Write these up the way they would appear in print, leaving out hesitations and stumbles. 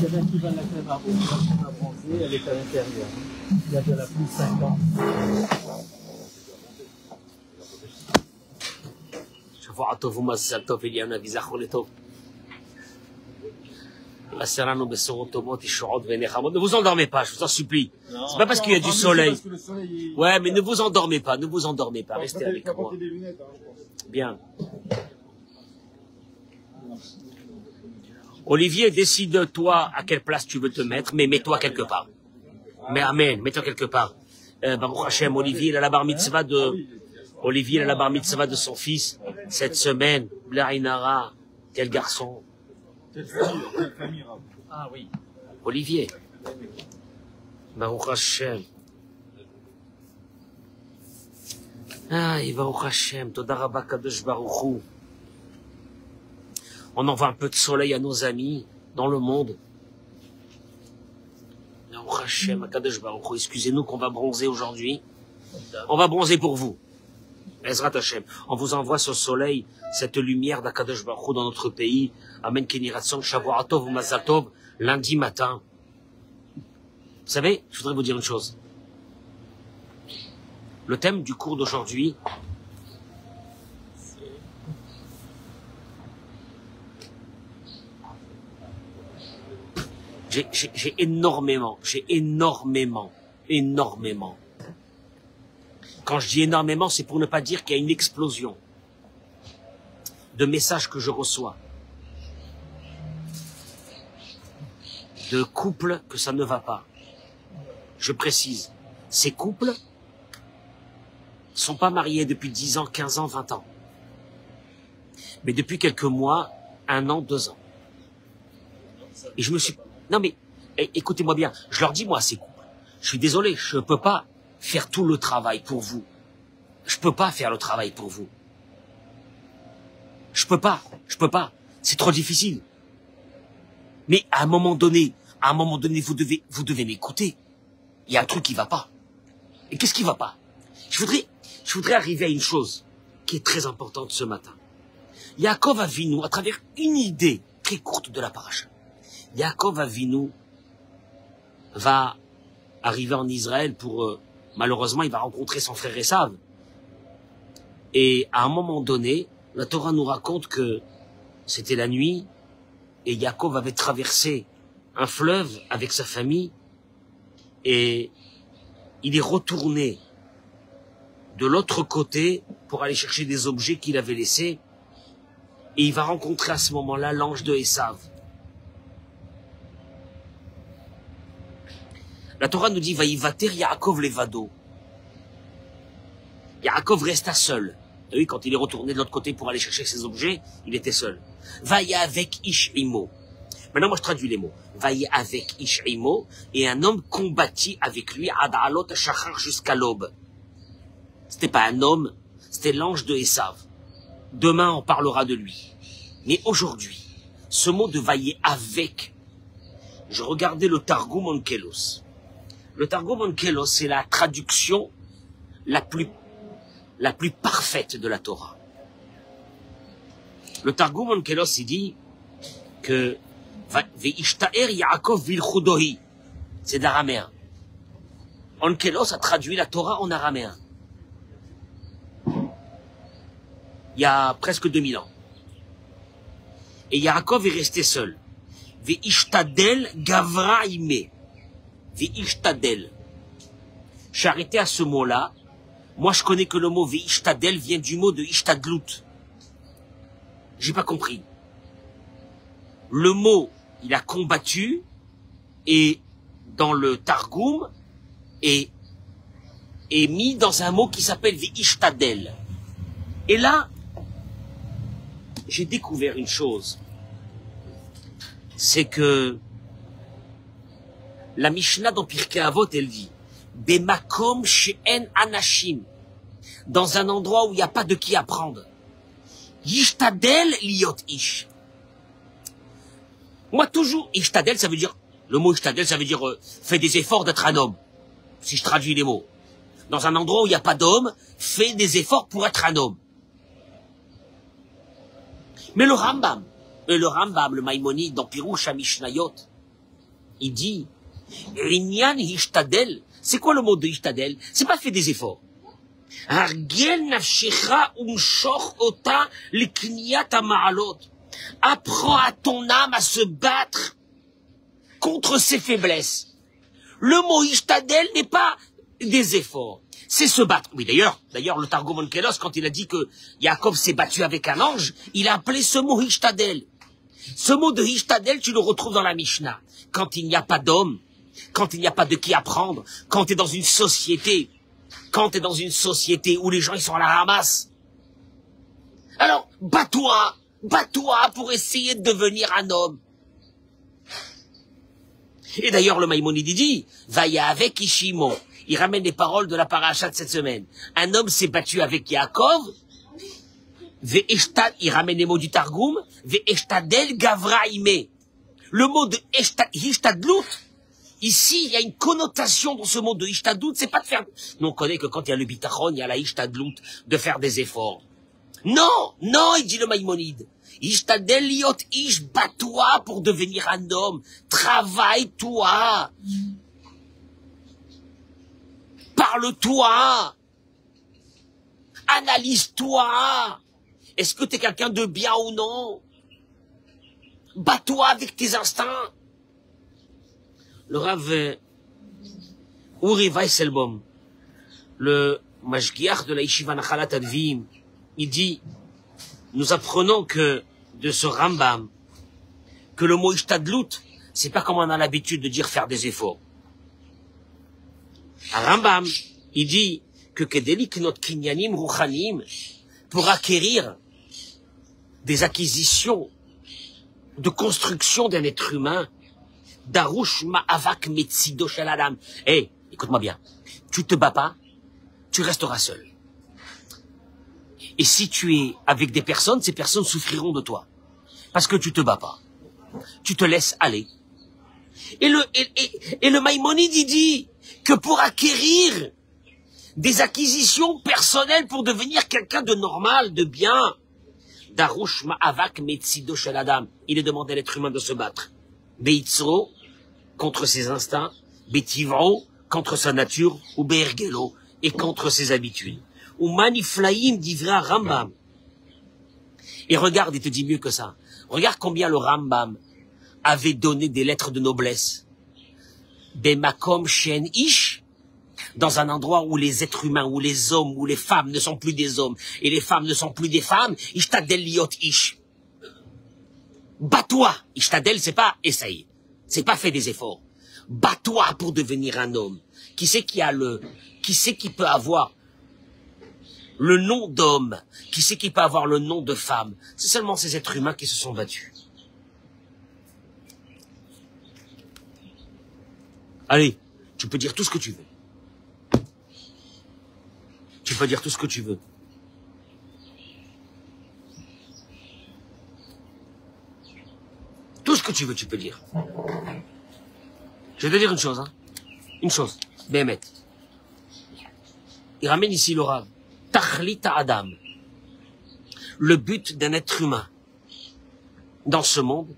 quelqu'un qui va la crème à rouge, la crème à bronzer, elle est à l'intérieur. Il y a de la plus 50. שבוע טוב ומזל טוב עליון אבי זכרו לטוב. Ne vous endormez pas, je vous en supplie. C'est pas parce qu'il y a du soleil. Ouais, mais ne vous endormez pas, ne vous endormez pas. Restez avec moi. Bien. Olivier, décide-toi à quelle place tu veux te mettre, mais mets-toi quelque part. Mais amen, mets-toi quelque part. Baruch Hashem, Olivier, il a la bar mitzvah de son fils cette semaine. Blainara, quel garçon. Quelle famille, ah oui. Olivier. Baruch Hashem. Ah, Baruch Hashem, Toda Rabba Kadosh Baruch Hu. On envoie un peu de soleil à nos amis dans le monde. Baruch Hashem, Kadosh Baruch Hu. Excusez-nous qu'on va bronzer aujourd'hui. On va bronzer pour vous. Ezrat Hashem. On vous envoie ce soleil, cette lumière d'Akadosh Baruch Hu dans notre pays. Amen Keni Ratzon, Shavua Tov ou Mazal Tov, lundi matin. Vous savez, je voudrais vous dire une chose. Le thème du cours d'aujourd'hui, j'ai énormément. Quand je dis énormément, c'est pour ne pas dire qu'il y a une explosion de messages que je reçois, de couples que ça ne va pas. Je précise, ces couples ne sont pas mariés depuis 10 ans, 15 ans, 20 ans. Mais depuis quelques mois, 1 an, 2 ans. Et je me suis... Non mais, écoutez-moi bien, je leur dis moi à ces couples, je suis désolé, je ne peux pas faire tout le travail pour vous. Je peux pas faire le travail pour vous. Je peux pas. C'est trop difficile. Mais à un moment donné, vous devez m'écouter. Il y a un truc qui va pas. Et qu'est-ce qui va pas? Je voudrais arriver à une chose qui est très importante ce matin. Yaakov Avinu, à travers une idée très courte de la paracha, Yaakov Avinu va arriver en Israël pour... malheureusement, il va rencontrer son frère Esav. Et à un moment donné, la Torah nous raconte que c'était la nuit et Yaakov avait traversé un fleuve avec sa famille et il est retourné de l'autre côté pour aller chercher des objets qu'il avait laissés et il va rencontrer à ce moment-là l'ange de Esav. La Torah nous dit Vaïvater Yaakov levado. Yaakov resta seul. Et oui, quand il est retourné de l'autre côté pour aller chercher ses objets, il était seul. Vaïe avec Ishimo. Maintenant, moi, je traduis les mots. Vaïe avec Ishimo, et un homme combattit avec lui, Adalot Shachar jusqu'à l'aube. C'était pas un homme, c'était l'ange de Esav. Demain, on parlera de lui. Mais aujourd'hui, ce mot de vaïe avec, je regardais le Targum Onkelos. Le Targum Onkelos, c'est la traduction la plus parfaite de la Torah. Le Targum Onkelos, il dit que Ve'ishtaer Yaakov vilchudohi, c'est d'araméen. Onkelos a traduit la Torah en araméen. Il y a presque 2000 ans. Et Yaakov est resté seul. Ve'ishtadel gavra ime. Ve'ishtadel. Je suis arrêté à ce mot-là. Moi, je connais que le mot Ve'ishtadel vient du mot de Ishtadlut. J'ai pas compris. Le mot, il a combattu, et dans le Targum, est mis dans un mot qui s'appelle Ve'ishtadel. Et là, j'ai découvert une chose. C'est que la Mishnah dans Pirkei Avot, elle dit Bemakom she'en anashim, dans un endroit où il n'y a pas de qui apprendre. Yishtadel liot ish. Moi toujours, Ishtadel, ça veut dire, le mot Ishtadel, ça veut dire fais des efforts d'être un homme. Si je traduis les mots. Dans un endroit où il n'y a pas d'homme, fais des efforts pour être un homme. Mais le Rambam, le Maïmonide dans Pirouche à Mishnayot, il dit, Rinyan Hishtadel, c'est quoi le mot de Hishtadel? C'est pas fait des efforts. Hargel nafshecha umshoch ota likniyat ha'ma'alot. Apprends à ton âme à se battre contre ses faiblesses. Le mot Hishtadel n'est pas des efforts, c'est se battre. Oui, d'ailleurs, le Targum Onkelos, quand il a dit que Yaakov s'est battu avec un ange, il a appelé ce mot Hishtadel. Ce mot de Hishtadel, tu le retrouves dans la Mishnah. Quand il n'y a pas d'homme, quand il n'y a pas de qui apprendre, quand tu es dans une société, où les gens ils sont à la ramasse. Alors, bats-toi pour essayer de devenir un homme. Et d'ailleurs, le Maïmonide dit, Vaya avec Ishimo. Il ramène les paroles de la paracha de cette semaine. Un homme s'est battu avec Yaakov, il ramène les mots du Targum, Ve'eshtadel gavra ime. Le mot de Hishtadlut, ici, il y a une connotation dans ce mot de Hishtadlut, c'est pas de faire... Nous, on connaît que quand il y a le bitachon, il y a la Hishtadlut, de faire des efforts. Non, il dit le Maïmonide. Hishtadel liot ish, bats-toi pour devenir un homme. Travaille-toi. Parle-toi. Analyse-toi. Est-ce que tu es quelqu'un de bien ou non? Bats-toi avec tes instincts. Le Rav Uri Weisselbaum, le Mashgiach de la Yeshiva Nachalat Advim, il dit, nous apprenons que de ce Rambam, que le mot Hishtadlut, c'est pas comme on a l'habitude de dire faire des efforts. Un Rambam, il dit que Kedelik not kinyanim ruchanim, pour acquérir des acquisitions de construction d'un être humain, Darush ma'avak metzido shel adam. Écoute-moi bien. Tu te bats pas, tu resteras seul. Et si tu es avec des personnes, ces personnes souffriront de toi. Parce que tu te bats pas. Tu te laisses aller. Et le Maïmonide, il dit que pour acquérir des acquisitions personnelles pour devenir quelqu'un de normal, de bien, Darush ma'avak metzido shel adam. Il est demandé à l'être humain de se battre. Beitzro, contre ses instincts, Betivro, contre sa nature, ou Be'ergelo, et contre ses habitudes. Ou Maniflaim d'Ivra Rambam. Et regarde, il te dit mieux que ça. Regarde combien le Rambam avait donné des lettres de noblesse. Bemakom Shen Ish, dans un endroit où les êtres humains, où les hommes, où les femmes ne sont plus des hommes, et les femmes ne sont plus des femmes, Ishtadel Liot Ish. Bats-toi. Ishtadel, c'est pas essaye. C'est pas fait des efforts. Bats-toi pour devenir un homme. Qui c'est qui peut avoir le nom d'homme? Qui c'est qui peut avoir le nom de femme? C'est seulement ces êtres humains qui se sont battus. Allez, tu peux dire tout ce que tu veux. Tu peux dire tout ce que tu veux. Tout ce que tu veux, tu peux dire. Je vais te dire une chose, hein. Une chose. Béhémet. Il ramène ici le Rav. Tachlita Adam. Le but d'un être humain dans ce monde,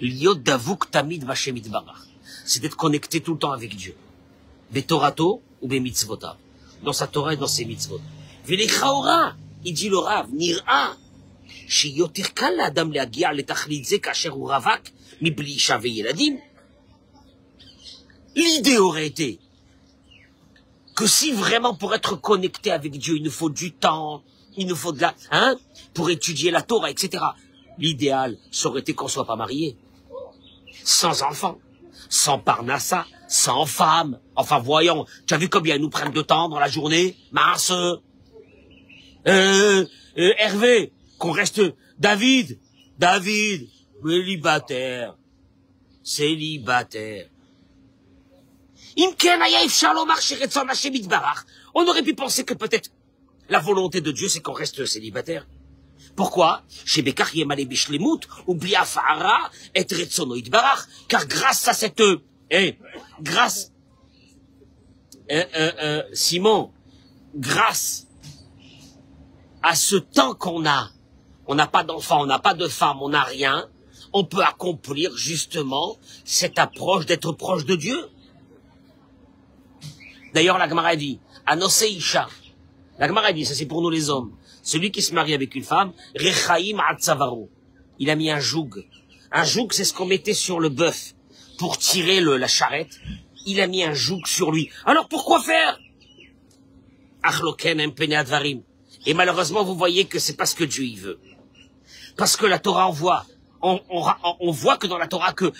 liot davuk tamid vashem itbarach. C'est d'être connecté tout le temps avec Dieu. Betorato ou bemitzvotav. Dans sa Torah et dans ses mitzvot. Velechaora, il dit le Rav, nira. שיותר קל לאדם להגיע לתכלית זה כאשר הוא רווק מבלי אישה וילדים. L'idée aurait été que si vraiment pour être connecté avec Dieu, il nous faut du temps, il nous faut de la... pour étudier la Torah, etc. L'idéal, ça aurait été qu'on soit pas marié. Sans enfants, sans parnassa, sans femme. Enfin, voyons, tu as vu combien ils nous prennent de temps dans la journée? Mince. Hervé, qu'on reste... David, célibataire. On aurait pu penser que peut-être la volonté de Dieu, c'est qu'on reste célibataire. Pourquoi? Car grâce à cette... Simon, grâce à ce temps qu'on a, on n'a pas d'enfant, on n'a pas de femme, on n'a rien, on peut accomplir justement cette approche d'être proche de Dieu. D'ailleurs, la Gemara dit, Anose Isha, la Gemara dit, ça c'est pour nous les hommes, celui qui se marie avec une femme, Rechaim Atzavaru, il a mis un joug. Un joug, c'est ce qu'on mettait sur le bœuf pour tirer la charrette. Il a mis un joug sur lui. Alors pourquoi faire? Achloken empene advarim. Et malheureusement, vous voyez que c'est pas ce que Dieu y veut. Parce que la Torah envoie, on voit que dans la Torah que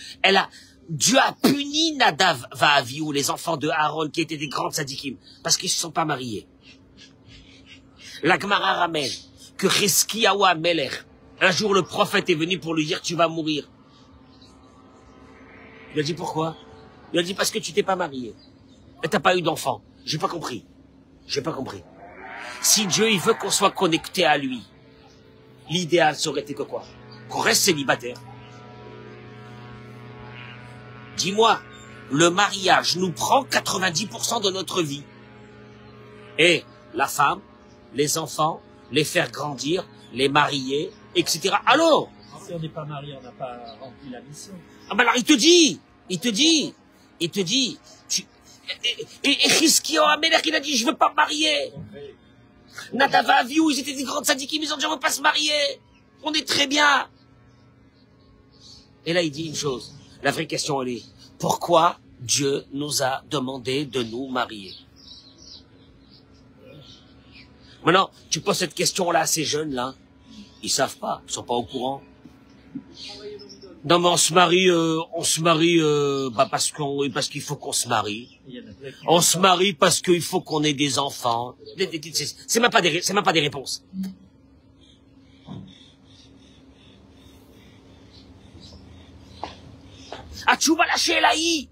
Dieu a puni Nadav Va'avihu, les enfants de Aaron, qui étaient des grands tzadikim, parce qu'ils ne se sont pas mariés. La Gemara ramène que Cheskiyahu HaMelech, un jour le prophète est venu pour lui dire tu vas mourir. Il a dit pourquoi? Il a dit parce que tu t'es pas marié. Et t'as pas eu d'enfant. J'ai pas compris. J'ai pas compris. Si Dieu il veut qu'on soit connecté à lui, l'idéal ça aurait été que quoi? Qu'on reste célibataire. Dis-moi, le mariage nous prend 90% de notre vie. Et la femme, les enfants, les faire grandir, les marier, etc. Alors, si on n'est pas marié, on n'a pas rempli la mission. Ah ben alors il te dit, et Cheskiyahu HaMelech, il a dit, je veux pas me marier. Nadav Va'avihu, ils étaient des grands tzadikim, ils ont dit, on veut pas se marier. On est très bien. Et là, il dit une chose. La vraie question, elle est, pourquoi Dieu nous a demandé de nous marier? Maintenant, tu poses cette question-là à ces jeunes-là, ils savent pas, ils sont pas au courant. Non, mais on se marie, parce qu'il faut qu'on se marie. On se marie parce qu'il faut qu'on ait des enfants. C'est même pas des réponses. Atchouva la she'elahi.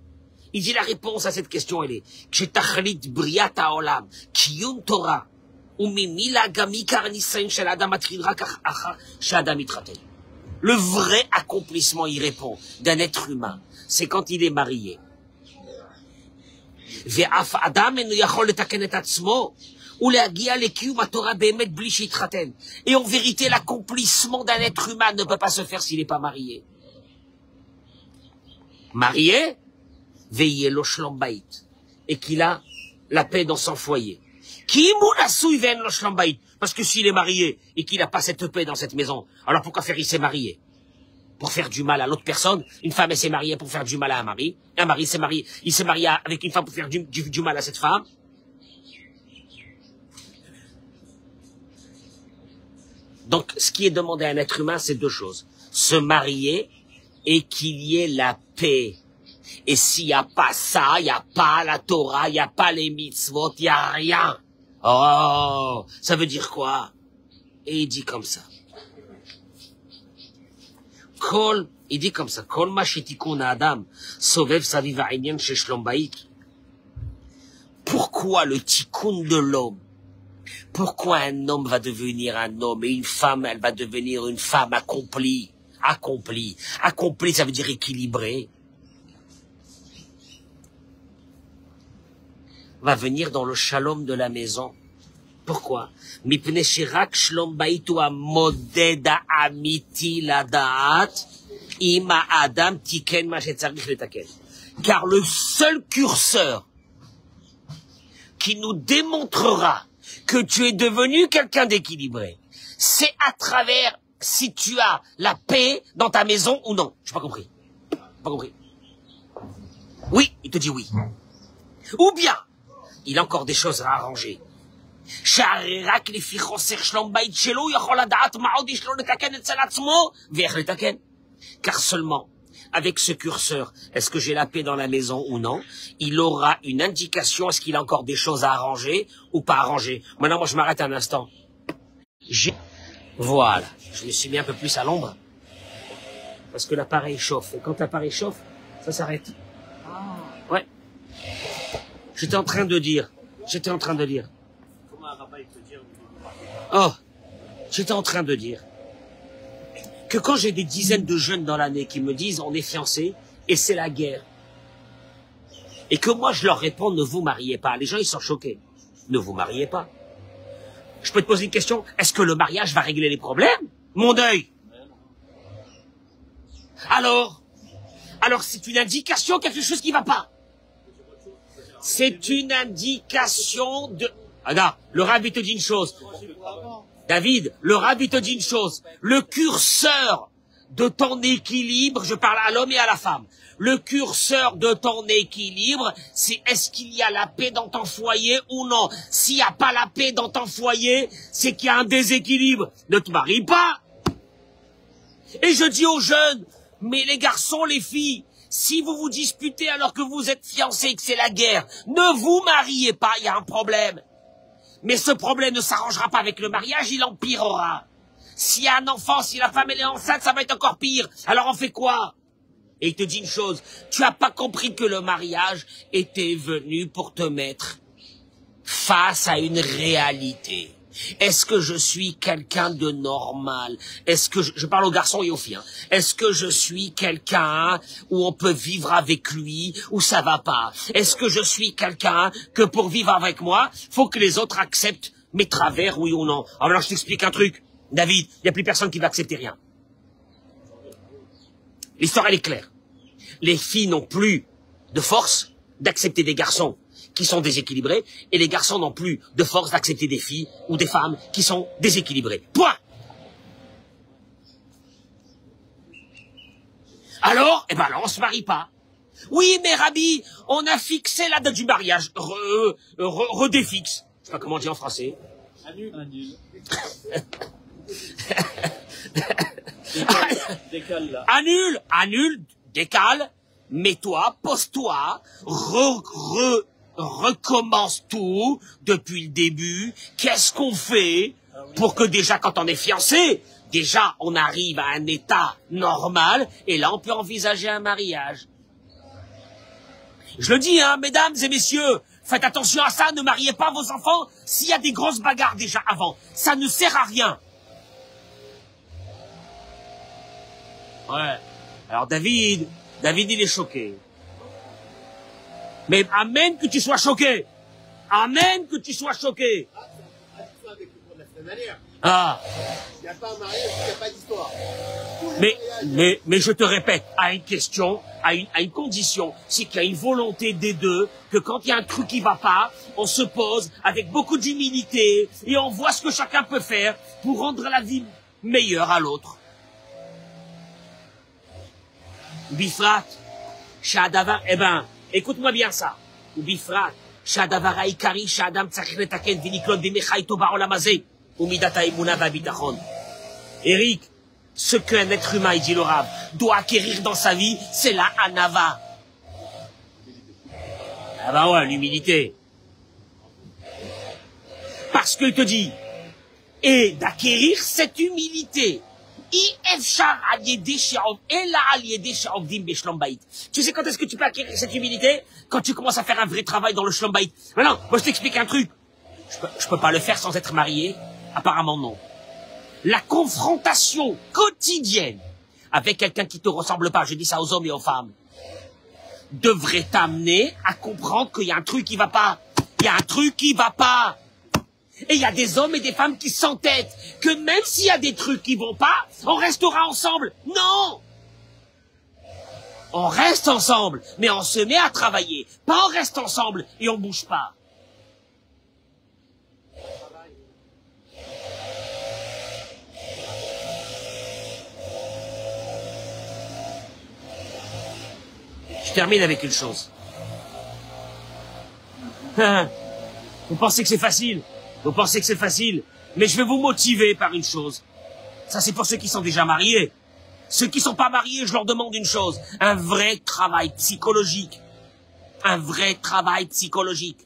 Il dit la réponse à cette question, elle est, Kshetachlit briat ha'olam, kiyum Torah, umimila gamikar nisayin shel adam matridra kach she'adam itrateh. Le vrai accomplissement, il répond, d'un être humain, c'est quand il est marié. Ve'af adam enu yachol letaken et atzmo, ulehagia lekiyum haTorah be'emet bli she'yitchaten. Et en vérité, l'accomplissement d'un être humain ne peut pas se faire s'il n'est pas marié. Marié, veillez lo shlom bayit, et qu'il a la paix dans son foyer. Parce que s'il est marié et qu'il n'a pas cette paix dans cette maison, alors pourquoi faire il s'est marié? Pour faire du mal à l'autre personne. Une femme elle s'est mariée pour faire du mal à un mari. Un mari s'est marié, il s'est marié avec une femme pour faire du mal à cette femme. Donc ce qui est demandé à un être humain, c'est deux choses. Se marier et qu'il y ait la paix. Et s'il n'y a pas ça, il n'y a pas la Torah, il n'y a pas les mitzvot, il n'y a rien. Oh, ça veut dire quoi? Et il dit comme ça. Il dit comme ça. Kol ma shetikun adam, sovev saviv ha'inyan she shlom bayit. Pourquoi le tikkun de l'homme? Pourquoi un homme va devenir un homme et une femme, elle va devenir une femme accomplie? Accomplie. Accomplie, ça veut dire équilibrée. Va venir dans le shalom de la maison. Pourquoi? Mipnei sherak shlom bayit hu hamoded ha'amiti lada'at im ha'adam tiken ma shetzarich letaken. Car le seul curseur qui nous démontrera que tu es devenu quelqu'un d'équilibré, c'est à travers si tu as la paix dans ta maison ou non. Je n'ai pas compris. Pas compris. Oui, il te dit oui. Ou bien, il a encore des choses à arranger. Car seulement, avec ce curseur, est-ce que j'ai la paix dans la maison ou non? Il aura une indication, est-ce qu'il a encore des choses à arranger ou pas arranger? Maintenant, moi, je m'arrête un instant. Voilà, je me suis mis un peu plus à l'ombre. Parce que l'appareil chauffe. Et quand l'appareil chauffe, ça s'arrête. Ouais. J'étais en train de dire. Comment un rabbin peut dire? Oh, j'étais en train de dire que quand j'ai des dizaines de jeunes dans l'année qui me disent on est fiancés et c'est la guerre, et que moi je leur réponds ne vous mariez pas, les gens ils sont choqués. Ne vous mariez pas. Je peux te poser une question, est-ce que le mariage va régler les problèmes? Mon deuil. Alors c'est une indication, quelque chose qui va pas. C'est une indication de... Regarde, le rabbi te dit une chose. David, le rabbi te dit une chose. Le curseur de ton équilibre, je parle à l'homme et à la femme. Le curseur de ton équilibre, c'est est-ce qu'il y a la paix dans ton foyer ou non. S'il n'y a pas la paix dans ton foyer, c'est qu'il y a un déséquilibre. Ne te marie pas. Et je dis aux jeunes, mais les garçons, les filles, si vous vous disputez alors que vous êtes fiancés et que c'est la guerre, ne vous mariez pas, il y a un problème. Mais ce problème ne s'arrangera pas avec le mariage, il empirera. S'il y a un enfant, si la femme elle est enceinte, ça va être encore pire. Alors on fait quoi? Et il te dit une chose, tu n'as pas compris que le mariage était venu pour te mettre face à une réalité. Est-ce que je suis quelqu'un de normal? Est-ce que je parle aux garçons et aux filles, hein. Est-ce que je suis quelqu'un où on peut vivre avec lui ou ça va pas? Est-ce que je suis quelqu'un que pour vivre avec moi, faut que les autres acceptent mes travers, oui ou non? Alors je t'explique un truc, David, il n'y a plus personne qui va accepter rien. L'histoire elle est claire. Les filles n'ont plus de force d'accepter des garçons qui sont déséquilibrés, et les garçons n'ont plus de force d'accepter des filles ou des femmes qui sont déséquilibrées. Point. Alors, on se marie pas. Oui, mais Rabbi, on a fixé la date du mariage. Redéfixe. Je sais pas comment on dit en français. Annule. Décale là. Annule, décale, mets-toi, pose-toi, recommence tout depuis le début. Qu'est-ce qu'on fait pour que déjà quand on est fiancé, déjà on arrive à un état normal et là on peut envisager un mariage. Je le dis, hein, mesdames et messieurs, faites attention à ça, ne mariez pas vos enfants s'il y a des grosses bagarres déjà avant. Ça ne sert à rien. Ouais. Alors David il est choqué. Mais amen que tu sois choqué. Amen que tu sois choqué. Ah. Il n'y a pas un mariage, il n'y a pas d'histoire. Mais je te répète, à une question, à une condition, c'est qu'il y a une volonté des deux, que quand il y a un truc qui va pas, on se pose avec beaucoup d'humilité et on voit ce que chacun peut faire pour rendre la vie meilleure à l'autre. Bifrat, Shadavar, écoute-moi bien ça. Bifrat, Shadavar Aikari, Shadam Tsakir Letaken, Viniklon Vimechai Toba Olamazé, Umidata Imuna Vabitachon. Eric, ce qu'un être humain, il dit le Rav, doit acquérir dans sa vie, c'est la Anava. Ah bah ouais, l'humilité. Parce qu'il te dit, et d'acquérir cette humilité. Tu sais quand est-ce que tu peux acquérir cette humilité? Quand tu commences à faire un vrai travail dans le shlom bayit. Maintenant, moi je t'explique un truc. Je peux pas le faire sans être marié? Apparemment non. La confrontation quotidienne avec quelqu'un qui te ressemble pas, je dis ça aux hommes et aux femmes, devrait t'amener à comprendre qu'il y a un truc qui va pas. Il y a un truc qui va pas. Et il y a des hommes et des femmes qui s'entêtent que même s'il y a des trucs qui vont pas, on restera ensemble. Non! On reste ensemble, mais on se met à travailler. Pas on reste ensemble et on bouge pas. Je termine avec une chose. Vous pensez que c'est facile? Vous pensez que c'est facile? Mais je vais vous motiver par une chose. Ça, c'est pour ceux qui sont déjà mariés. Ceux qui sont pas mariés, je leur demande une chose. Un vrai travail psychologique. Un vrai travail psychologique.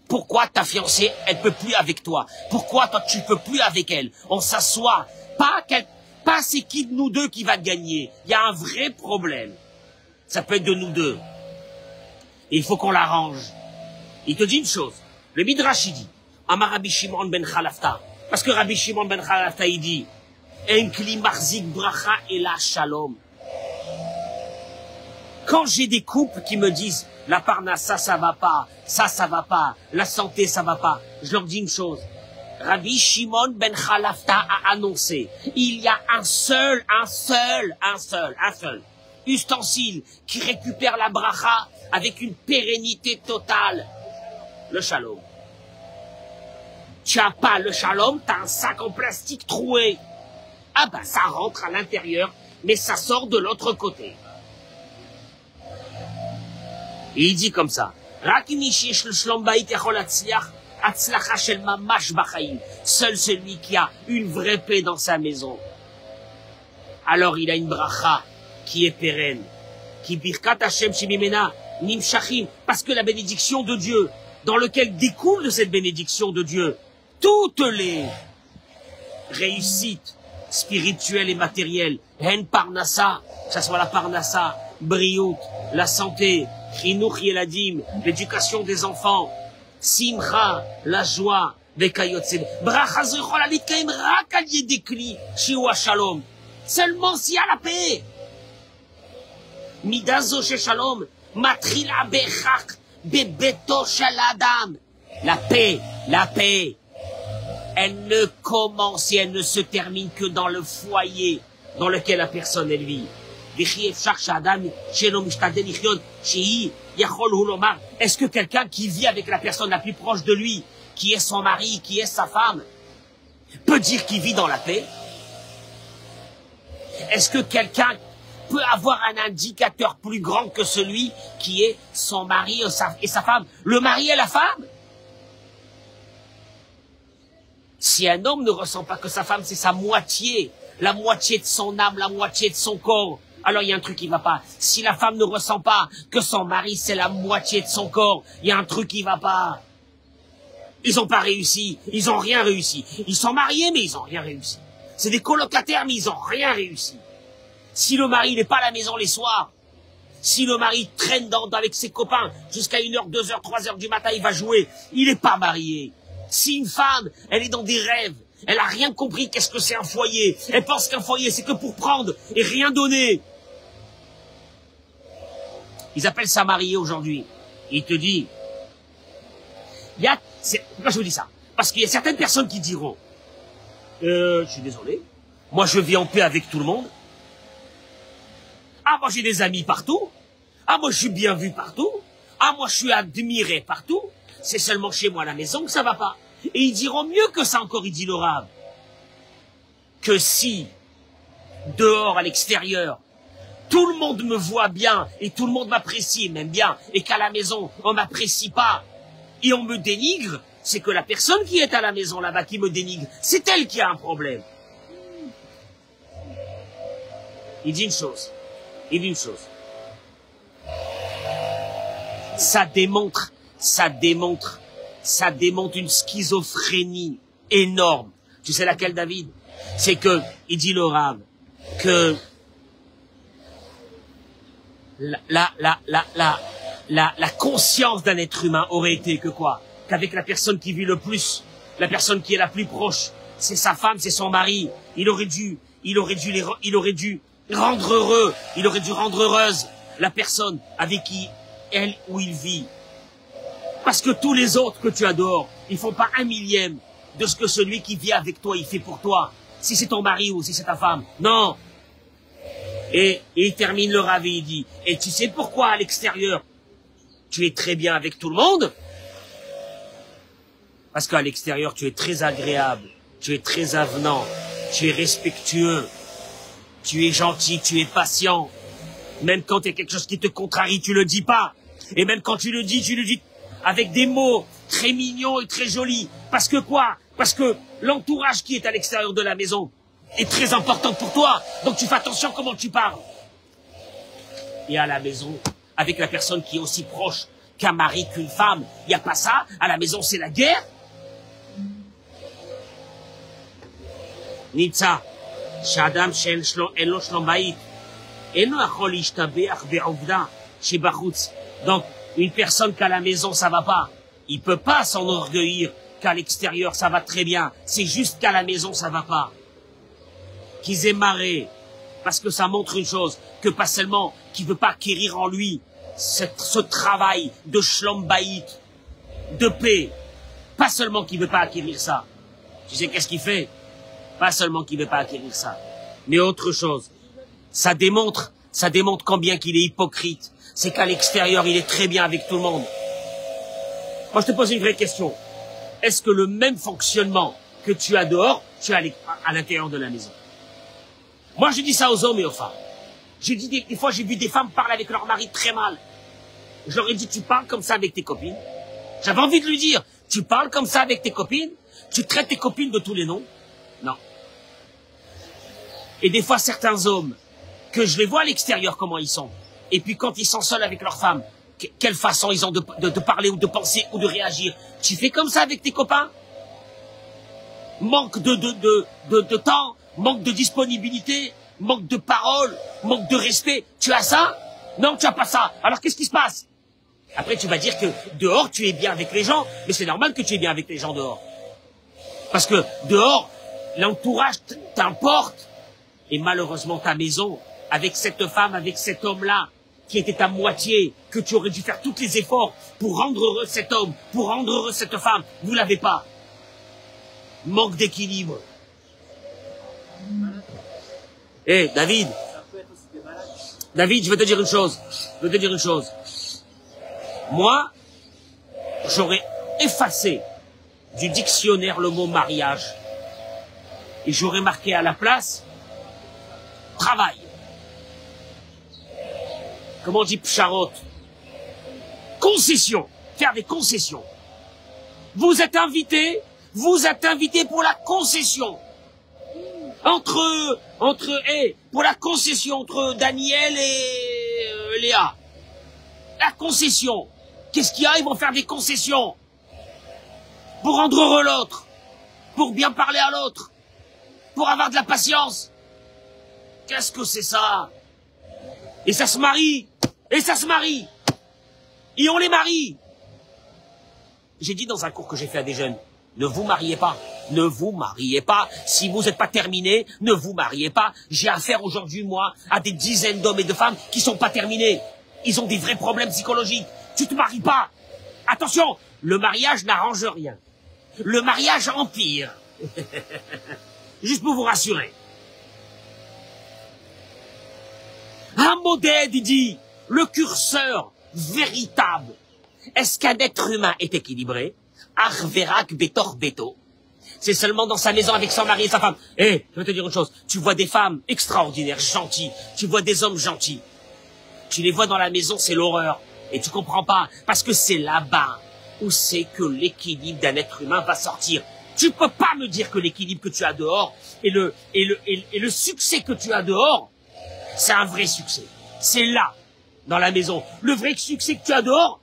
Pourquoi ta fiancée, elle peut plus avec toi? Pourquoi toi, tu peux plus avec elle? On s'assoit. Pas c'est qui de nous deux qui va gagner. Il y a un vrai problème. Ça peut être de nous deux. Et il faut qu'on l'arrange. Il te dit une chose. Le Midrash, il dit, Amar Rabbi Shimon ben Khalafta. Parce que Rabbi Shimon ben Khalafta, il dit, En kli marzik bracha ela shalom. Quand j'ai des couples qui me disent, la parnassa, ça va pas, ça va pas, la santé, ça va pas, je leur dis une chose. Rabbi Shimon ben Khalafta a annoncé, il y a un seul ustensile qui récupère la bracha avec une pérennité totale. Le shalom. Tu n'as pas le shalom, tu as un sac en plastique troué. Ah ben ça rentre à l'intérieur, mais ça sort de l'autre côté. Et il dit comme ça. Seul celui qui a une vraie paix dans sa maison. Alors il a une bracha qui est pérenne. Qui birkat Hashem shemimena nimshachim. Parce que la bénédiction de Dieu, dans lequel découle de cette bénédiction de Dieu, toutes les réussites spirituelles et matérielles, hen parnassa, que ce soit la parnassa, briout, la santé, chinuch yeladim, l'éducation des enfants, simcha, la joie, vekayotse. Bracha zo yochol litkaim rak al yedei kli shihu hashalom. Seulement s'il y a la paix. Midazo she shalom, matrila bechak, bebeto shel adam. La paix, elle ne commence et elle ne se termine que dans le foyer dans lequel la personne elle vit. Est-ce que quelqu'un qui vit avec la personne la plus proche de lui, qui est son mari, qui est sa femme, peut dire qu'il vit dans la paix? Est-ce que quelqu'un peut avoir un indicateur plus grand que celui qui est son mari et sa femme? Le mari et la femme? Si un homme ne ressent pas que sa femme c'est sa moitié, la moitié de son âme, la moitié de son corps, alors il y a un truc qui va pas. Si la femme ne ressent pas que son mari c'est la moitié de son corps, il y a un truc qui va pas. Ils ont pas réussi, ils ont rien réussi. Ils sont mariés mais ils ont rien réussi. C'est des colocataires mais ils ont rien réussi. Si le mari n'est pas à la maison les soirs, si le mari traîne avec ses copains jusqu'à 1h, 2h, 3h du matin, il va jouer, il n'est pas marié. Si une femme, elle est dans des rêves, elle a rien compris qu'est-ce que c'est un foyer, elle pense qu'un foyer c'est que pour prendre et rien donner. Ils appellent ça marié aujourd'hui. Il te dit, pourquoi je vous dis ça? Parce qu'il y a certaines personnes qui diront, je suis désolé, moi je vis en paix avec tout le monde. Ah, moi j'ai des amis partout. Ah, moi je suis bien vu partout. Ah, moi je suis admiré partout. C'est seulement chez moi à la maison que ça va pas. Et ils diront mieux que ça encore, il dit le Rav, que si, dehors, à l'extérieur, tout le monde me voit bien, et tout le monde m'apprécie, m'aime bien, et qu'à la maison, on m'apprécie pas, et on me dénigre, c'est que la personne qui est à la maison là-bas, qui me dénigre, c'est elle qui a un problème. Il dit une chose. Ça démontre une schizophrénie énorme. Tu sais laquelle, David? C'est que, il dit le Rav, que la conscience d'un être humain aurait été que quoi? Qu'avec la personne qui vit le plus, la personne qui est la plus proche, c'est sa femme, c'est son mari. Il aurait dû rendre heureux, il aurait dû rendre heureuse la personne avec qui elle ou il vit. Parce que tous les autres que tu adores, ils font pas 1/1000 de ce que celui qui vit avec toi, il fait pour toi. Si c'est ton mari ou si c'est ta femme. Non. Et il termine le Rav et il dit, et tu sais pourquoi à l'extérieur, tu es très bien avec tout le monde? Parce qu'à l'extérieur, tu es très agréable, tu es très avenant, tu es respectueux, tu es gentil, tu es patient. Même quand il y a quelque chose qui te contrarie, tu le dis pas. Et même quand tu le dis avec des mots très mignons et très jolis. Parce que quoi? Parce que l'entourage qui est à l'extérieur de la maison est très important pour toi. Donc tu fais attention comment tu parles. Et à la maison, avec la personne qui est aussi proche qu'un mari, qu'une femme, il n'y a pas ça. À la maison, c'est la guerre. Nitsa, Shadam Shen Elo Shlom Bayit. Donc, une personne qu'à la maison ça va pas, il peut pas s'enorgueillir qu'à l'extérieur ça va très bien. C'est juste qu'à la maison ça va pas. Qu'ils aient marré, parce que ça montre une chose, que pas seulement qu'il veut pas acquérir en lui ce travail de shlom bayit, de paix, pas seulement qu'il veut pas acquérir ça. Tu sais qu'est-ce qu'il fait? Pas seulement qu'il veut pas acquérir ça, mais autre chose. Ça démontre ça démontre combien qu'il est hypocrite. C'est qu'à l'extérieur, il est très bien avec tout le monde. Moi, je te pose une vraie question. Est-ce que le même fonctionnement que tu as dehors, tu as à l'intérieur de la maison? Moi, je dis ça aux hommes et aux femmes. J'ai dit des fois, j'ai vu des femmes parler avec leur mari très mal. Je leur ai dit, tu parles comme ça avec tes copines? J'avais envie de lui dire, tu parles comme ça avec tes copines? Tu traites tes copines de tous les noms? Non. Et des fois, certains hommes, que je les vois à l'extérieur, comment ils sont, et puis quand ils sont seuls avec leur femme, quelle façon ils ont de parler ou de penser ou de réagir. Tu fais comme ça avec tes copains? Manque de temps, manque de disponibilité, manque de parole, manque de respect. Tu as ça? Non, tu as pas ça. Alors qu'est-ce qui se passe? Après, tu vas dire que dehors, tu es bien avec les gens, mais c'est normal que tu es bien avec les gens dehors. Parce que dehors, l'entourage t'importe. Et malheureusement, ta maison, avec cette femme, avec cet homme-là, qui était à moitié, que tu aurais dû faire tous les efforts pour rendre heureux cet homme, pour rendre heureux cette femme, vous l'avez pas. Manque d'équilibre. Eh, David, je veux te dire une chose. Moi, j'aurais effacé du dictionnaire le mot mariage. Et j'aurais marqué à la place travail. Comment on dit pcharot? Concession. Faire des concessions. Vous êtes invité pour la concession. Pour la concession entre Daniel et Léa. La concession. Qu'est-ce qu'il y a? Ils vont faire des concessions. Pour rendre heureux l'autre. Pour bien parler à l'autre. Pour avoir de la patience. Qu'est-ce que c'est ça? Et ça se marie. Et on les marie. J'ai dit dans un cours que j'ai fait à des jeunes, ne vous mariez pas. Ne vous mariez pas. Si vous n'êtes pas terminé, ne vous mariez pas. J'ai affaire aujourd'hui, moi, à des dizaines d'hommes et de femmes qui sont pas terminés. Ils ont des vrais problèmes psychologiques. Tu te maries pas. Attention, le mariage n'arrange rien. Le mariage empire. Juste pour vous rassurer. Un modèle, il dit, le curseur véritable. Est-ce qu'un être humain est équilibré? Arverak betor beto. C'est seulement dans sa maison avec son mari et sa femme. Eh, je vais te dire une chose. Tu vois des femmes extraordinaires, gentilles. Tu vois des hommes gentils. Tu les vois dans la maison, c'est l'horreur. Et tu comprends pas. Parce que c'est là-bas où c'est que l'équilibre d'un être humain va sortir. Tu peux pas me dire que l'équilibre que tu as dehors et le succès que tu as dehors, c'est un vrai succès. C'est là, dans la maison. Le vrai succès que tu as dehors,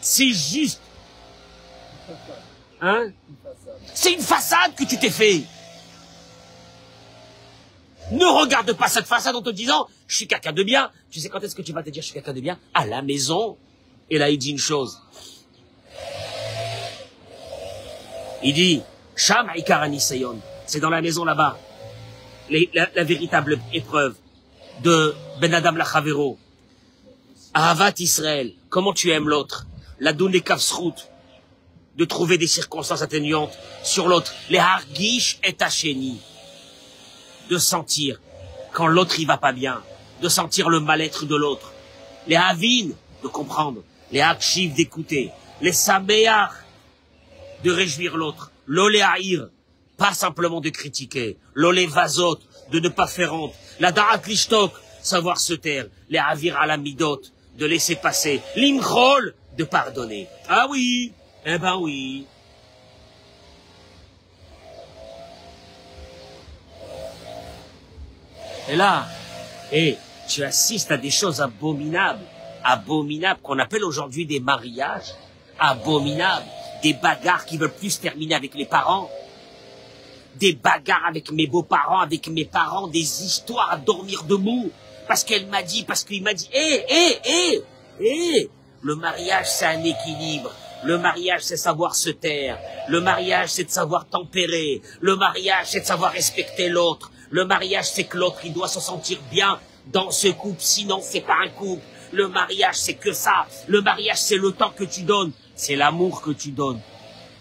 c'est juste. Hein? C'est une façade que tu t'es fait. Ne regarde pas cette façade en te disant, je suis quelqu'un de bien. Tu sais quand est-ce que tu vas te dire, je suis quelqu'un de bien? À la maison. Et là, il dit une chose. Il dit, Sham Ikarani Sayon. C'est dans la maison là-bas. La véritable épreuve de Ben Adam Lachavero. Ahavat Israël. Comment tu aimes l'autre? La Doune Kavsrout. De trouver des circonstances atténuantes sur l'autre. Les Hargish et Hacheni. De sentir quand l'autre il va pas bien. De sentir le mal-être de l'autre. Les Havin, de comprendre. Les Hakshiv, d'écouter. Les Sameach, de réjouir l'autre. L'Olé Haïr, pas simplement de critiquer. L'Olé Vazot, de ne pas faire honte. La Darat Lishtok, savoir se taire. Les Havir à la Midot, de laisser passer. L'Imchol, de pardonner. Ah oui, eh ben oui. Et là, tu assistes à des choses abominables. Abominables, qu'on appelle aujourd'hui des mariages. Abominables. Des bagarres qui veulent plus se terminer avec les parents. Des bagarres avec mes beaux-parents, avec mes parents, des histoires à dormir debout. Parce qu'elle m'a dit, parce qu'il m'a dit, le mariage, c'est un équilibre. Le mariage, c'est savoir se taire. Le mariage, c'est de savoir tempérer. Le mariage, c'est de savoir respecter l'autre. Le mariage, c'est que l'autre, il doit se sentir bien dans ce couple, sinon c'est pas un couple. Le mariage, c'est que ça. Le mariage, c'est le temps que tu donnes. C'est l'amour que tu donnes.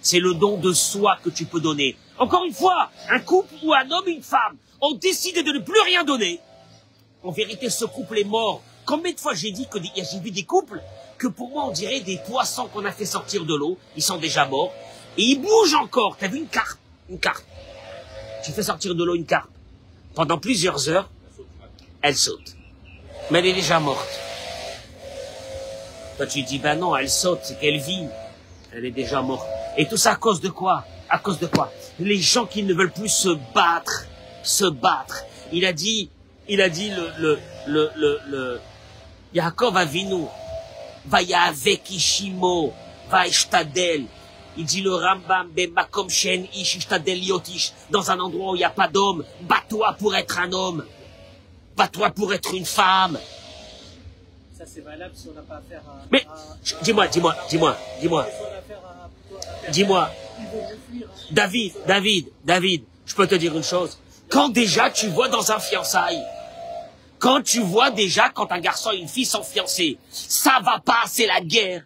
C'est le don de soi que tu peux donner. Encore une fois, un couple ou un homme et une femme ont décidé de ne plus rien donner. En vérité, ce couple est mort. Combien de fois j'ai dit que j'ai vu des couples que pour moi on dirait des poissons qu'on a fait sortir de l'eau, ils sont déjà morts, et ils bougent encore. T'as vu une carpe? Une carpe. Tu fais sortir de l'eau une carpe. Pendant plusieurs heures, elle saute. Mais elle est déjà morte. Toi tu dis, ben non, elle saute, c'est qu'elle vit. Elle est déjà morte. Et tout ça à cause de quoi? À cause de quoi? Les gens qui ne veulent plus se battre. Se battre. Il a dit Yaakov Avinu, Vayavek Ishimo, Vaishtadel. Il dit le Rambam, Bemakom Shen Ish Ishtadel Yotish, dans un endroit où il n'y a pas d'homme, bats-toi pour être un homme, bats-toi pour être une femme. Ça c'est valable si on n'a pas affaire à... Mais, dis-moi. David, je peux te dire une chose. Quand déjà tu vois dans un fiançailles, quand tu vois déjà quand un garçon et une fille sont fiancés, ça va pas, c'est la guerre.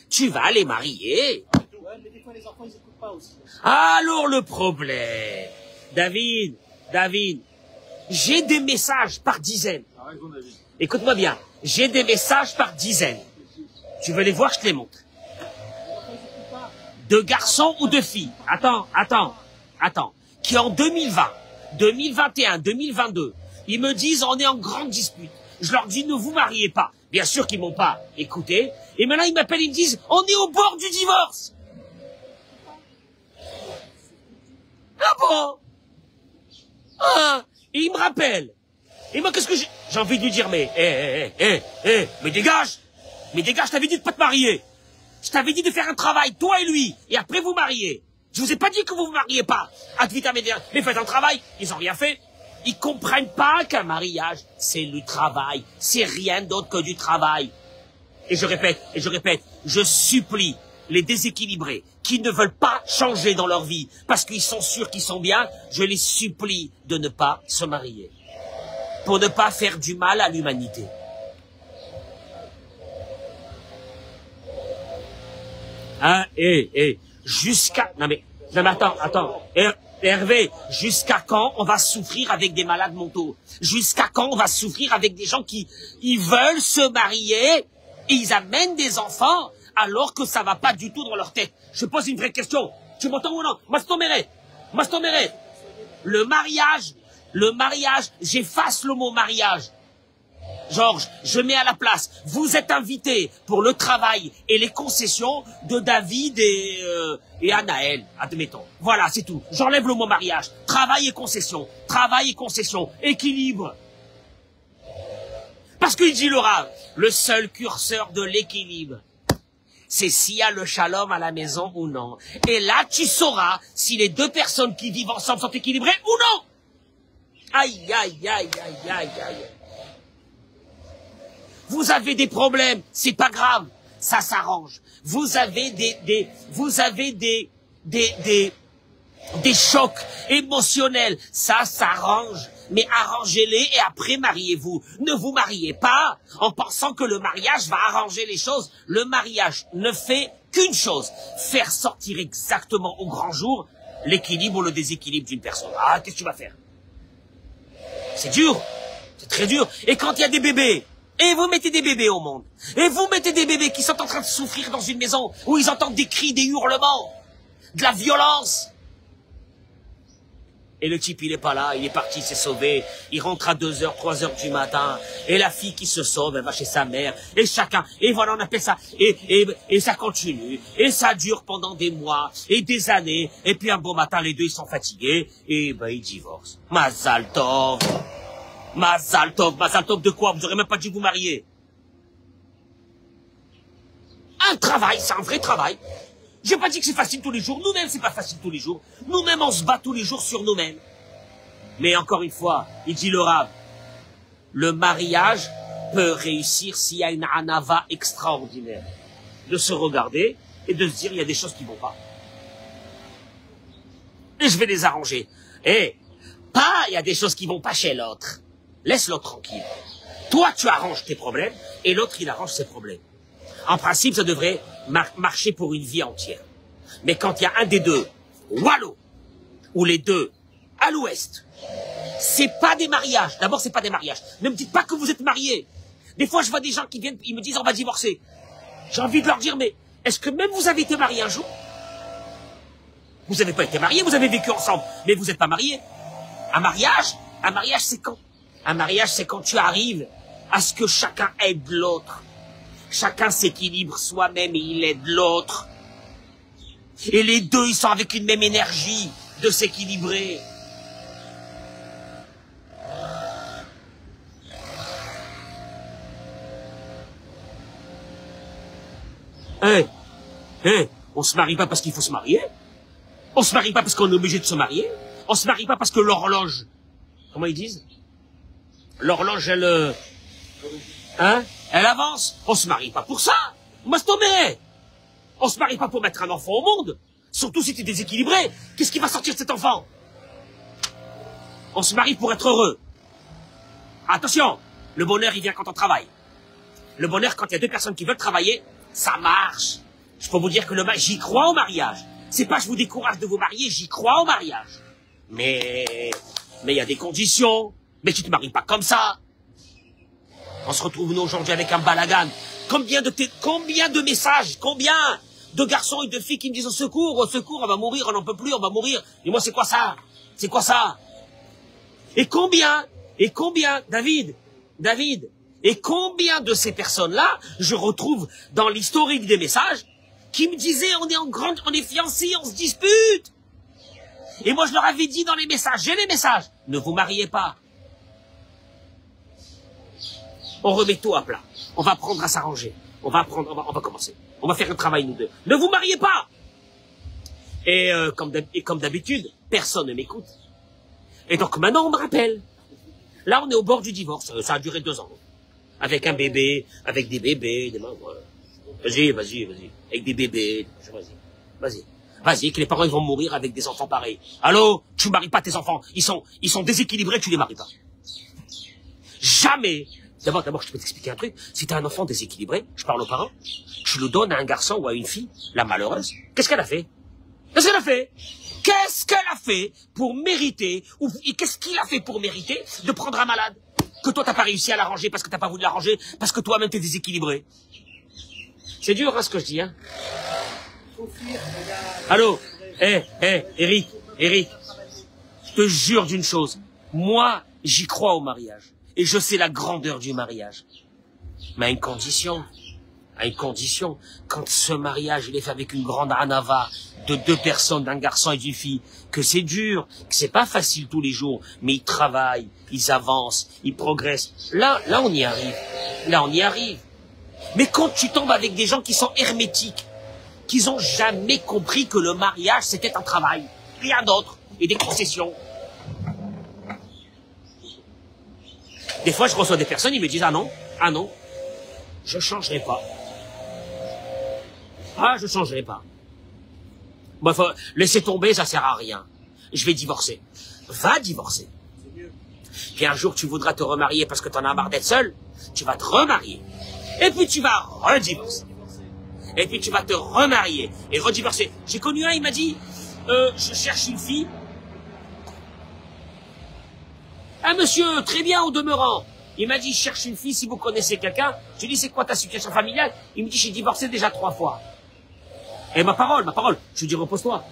Tu vas les marier. Ouais, mais des fois les enfants ils écoutent pas aussi. Alors le problème, David, j'ai des messages par dizaines. Écoute-moi bien, j'ai des messages par dizaines. Tu veux les voir, je te les montre. De garçons ou de filles. Attends. Qui en 2020, 2021, 2022, ils me disent on est en grande dispute. Je leur dis ne vous mariez pas. Bien sûr qu'ils m'ont pas écouté. Et maintenant ils m'appellent, ils me disent on est au bord du divorce. Ah bon? Ah, et ils me rappellent. Et moi qu'est-ce que j'ai envie de lui dire, mais mais dégage, je t'avais dit de pas te marier. Je t'avais dit de faire un travail, toi et lui, et après vous mariez. Je vous ai pas dit que vous vous mariez pas. Ad vitam aeternam. Mais faites un travail. Ils ont rien fait. Ils comprennent pas qu'un mariage, c'est du travail. C'est rien d'autre que du travail. Et je répète, je supplie les déséquilibrés qui ne veulent pas changer dans leur vie parce qu'ils sont sûrs qu'ils sont bien, je les supplie de ne pas se marier. Pour ne pas faire du mal à l'humanité. Hein, jusqu'à... Non mais attends. Hervé, jusqu'à quand on va souffrir avec des malades mentaux? Jusqu'à quand on va souffrir avec des gens qui ils veulent se marier et ils amènent des enfants alors que ça va pas du tout dans leur tête? Je pose une vraie question. Tu m'entends ou non? Mastomeret. Le mariage, j'efface le mot mariage. Georges, je mets à la place. Vous êtes invité pour le travail et les concessions de David et Anaël, admettons. Voilà, c'est tout. J'enlève le mot mariage. Travail et concession. Équilibre. Parce qu'il dit le Rav, le seul curseur de l'équilibre, c'est s'il y a le shalom à la maison ou non. Et là, tu sauras si les deux personnes qui vivent ensemble sont équilibrées ou non. Aïe. Vous avez des problèmes, c'est pas grave, ça s'arrange. Vous avez des chocs émotionnels, ça s'arrange. Mais arrangez-les et après mariez-vous. Ne vous mariez pas en pensant que le mariage va arranger les choses. Le mariage ne fait qu'une chose, faire sortir exactement au grand jour l'équilibre ou le déséquilibre d'une personne. Ah, qu'est-ce que tu vas faire? C'est dur, c'est très dur. Et quand il y a des bébés, et vous mettez des bébés au monde, et vous mettez des bébés qui sont en train de souffrir dans une maison où ils entendent des cris, des hurlements, de la violence. Et le type, il est pas là, il est parti, il s'est sauvé, il rentre à 2h, 3h du matin, et la fille qui se sauve, elle va chez sa mère, et chacun, et voilà, on appelle ça, et ça continue, et ça dure pendant des mois, et des années, et puis un beau matin, les deux, ils sont fatigués, et ben, ils divorcent. Mazal tov de quoi? Vous aurez même pas dû vous marier. Un travail, c'est un vrai travail. J'ai pas dit que c'est facile tous les jours. Nous-mêmes, c'est pas facile tous les jours. Nous-mêmes, on se bat tous les jours sur nous-mêmes. Mais encore une fois, il dit le Rav, le mariage peut réussir s'il y a une anava extraordinaire. De se regarder et de se dire, il y a des choses qui vont pas. Et je vais les arranger. Et pas, il y a des choses qui vont pas chez l'autre. Laisse l'autre tranquille. Toi, tu arranges tes problèmes et l'autre, il arrange ses problèmes. En principe, ça devrait marcher pour une vie entière. Mais quand il y a un des deux, Wallo, ou les deux, à l'ouest, C'est pas des mariages. D'abord, c'est pas des mariages. Ne me dites pas que vous êtes mariés. Des fois, je vois des gens qui viennent, ils me disent on va divorcer. J'ai envie de leur dire, mais est-ce que même vous avez été mariés un jour? Vous n'avez pas été mariés, vous avez vécu ensemble, mais vous n'êtes pas mariés. Un mariage c'est quand? Un mariage, c'est quand tu arrives à ce que chacun aide l'autre. Chacun s'équilibre soi-même et il aide l'autre. Et les deux, ils sont avec une même énergie de s'équilibrer. On se marie pas parce qu'il faut se marier. On se marie pas parce qu'on est obligé de se marier. On se marie pas parce que l'horloge, comment ils disent? L'horloge, elle, elle avance. On se marie pas pour ça. Mastomé. On se marie pas pour mettre un enfant au monde. Surtout si tu es déséquilibré. Qu'est-ce qui va sortir de cet enfant? On se marie pour être heureux. Attention, le bonheur, il vient quand on travaille. Le bonheur, quand il y a deux personnes qui veulent travailler, ça marche. Je peux vous dire que j'y crois au mariage. C'est pas je vous décourage de vous marier, j'y crois au mariage. Mais il y a des conditions. Mais tu te maries pas comme ça. On se retrouve nous aujourd'hui avec un balagan. Combien de messages, combien de garçons et de filles qui me disent au secours, on va mourir, on n'en peut plus, on va mourir. Et moi, c'est quoi ça? C'est quoi ça? Et combien, David, et combien de ces personnes-là, je retrouve dans l'historique des messages, qui me disaient, on est fiancés, on se dispute. Et moi, je leur avais dit dans les messages, j'ai les messages, ne vous mariez pas. On remet tout à plat. On va apprendre à s'arranger. On va commencer. On va faire un travail, nous deux. Ne vous mariez pas! Et comme d'habitude, personne ne m'écoute. Et donc maintenant, on me rappelle. Là, on est au bord du divorce. Ça a duré 2 ans. Avec un bébé, avec des bébés, des mamans. Vas-y. Avec des bébés. Vas-y, que les parents ils vont mourir avec des enfants pareils. Allô? Tu maries pas tes enfants. Ils sont déséquilibrés, tu les maries pas. Jamais. D'abord, je peux t'expliquer un truc. Si t'as un enfant déséquilibré, je parle aux parents, tu le donnes à un garçon ou à une fille, la malheureuse, qu'est-ce qu'elle a fait? Qu'est-ce qu'elle a fait pour mériter, et qu'est-ce qu'il a fait pour mériter de prendre un malade? Que toi, t'as pas réussi à l'arranger parce que t'as pas voulu l'arranger, parce que toi-même t'es déséquilibré. C'est dur, hein, ce que je dis, hein. Allô? Eric, je te jure d'une chose. Moi, j'y crois au mariage. Et je sais la grandeur du mariage. Mais à une condition. Quand ce mariage, il est fait avec une grande anava de 2 personnes, d'un garçon et d'une fille, que c'est dur, que c'est pas facile tous les jours, mais ils travaillent, ils avancent, ils progressent. Là, on y arrive. Mais quand tu tombes avec des gens qui sont hermétiques, qui n'ont jamais compris que le mariage, c'était un travail, rien d'autre, et des concessions. Des fois, je reçois des personnes, ils me disent, ah non, je changerai pas. Je changerai pas. Bon, laisser tomber, ça sert à rien. Je vais divorcer. Va divorcer. Puis un jour, tu voudras te remarier parce que t'en as marre d'être seul. Tu vas te remarier. Et puis tu vas redivorcer. Et puis tu vas te remarier et redivorcer. J'ai connu un, il m'a dit, je cherche une fille. Un monsieur, très bien au demeurant. Il m'a dit, je cherche une fille, si vous connaissez quelqu'un. Je lui ai dit, c'est quoi ta situation familiale? Il me dit, j'ai divorcé déjà 3 fois. Et ma parole. Je lui dis, repose-toi.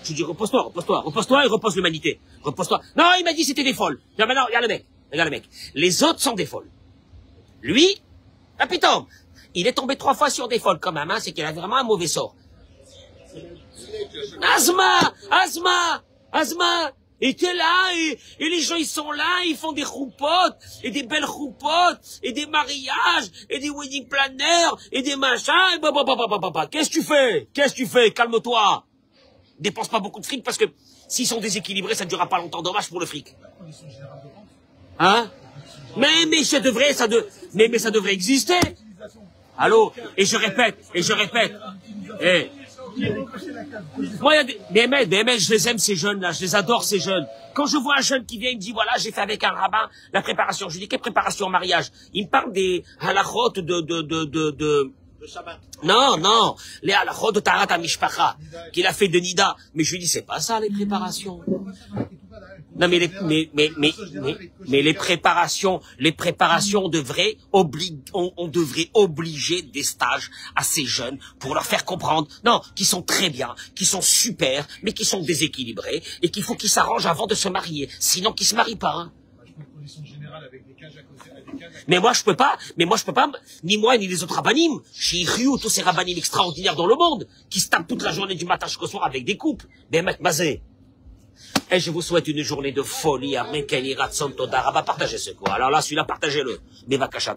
Je lui dis, repose-toi et repose l'humanité. Repose-toi. Non, il m'a dit, c'était des folles. Non, mais non, regarde le mec. Les autres sont des folles. Lui, putain, il est tombé 3 fois sur des folles quand même, hein, c'est qu'il a vraiment un mauvais sort. Asma, et t'es là, et les gens ils sont là, ils font des roupotes, et des belles roupotes, et des mariages, et des wedding planners, et des machins, et Qu'est-ce que tu fais? Calme-toi. Dépense pas beaucoup de fric, parce que s'ils sont déséquilibrés, ça ne durera pas longtemps. Dommage pour le fric. Hein? Mais ça devrait exister. Allô? Et je répète. Moi, BMS, je les aime, ces jeunes-là, je les adore, ces jeunes. Quand je vois un jeune qui vient, il me dit, voilà, j'ai fait avec un rabbin la préparation. Je lui dis, quelle préparation au mariage? Il me parle des halachot de Shabbat. Non, les halachot de Tarat HaMishpacha, qu'il a fait de Nida. Mais je lui dis, c'est pas ça, les préparations. Non, mais les préparations devraient on devrait obliger des stages à ces jeunes pour leur faire comprendre, non, qu'ils sont très bien, qu'ils sont super, mais qu'ils sont déséquilibrés et qu'il faut qu'ils s'arrangent avant de se marier. Sinon, qu'ils se marient pas, hein. Mais moi, je peux pas, ni moi, ni les autres rabbinim, chez Ryu, tous ces rabbinim extraordinaires dans le monde, qui se tapent toute la journée du matin jusqu'au soir avec des couples. Des mecs mazés. Et je vous souhaite une journée de folie. Amen, Keli Ratson Toda. Partagez ce quoi. Alors là, celui-là, partagez-le. Mais va cacher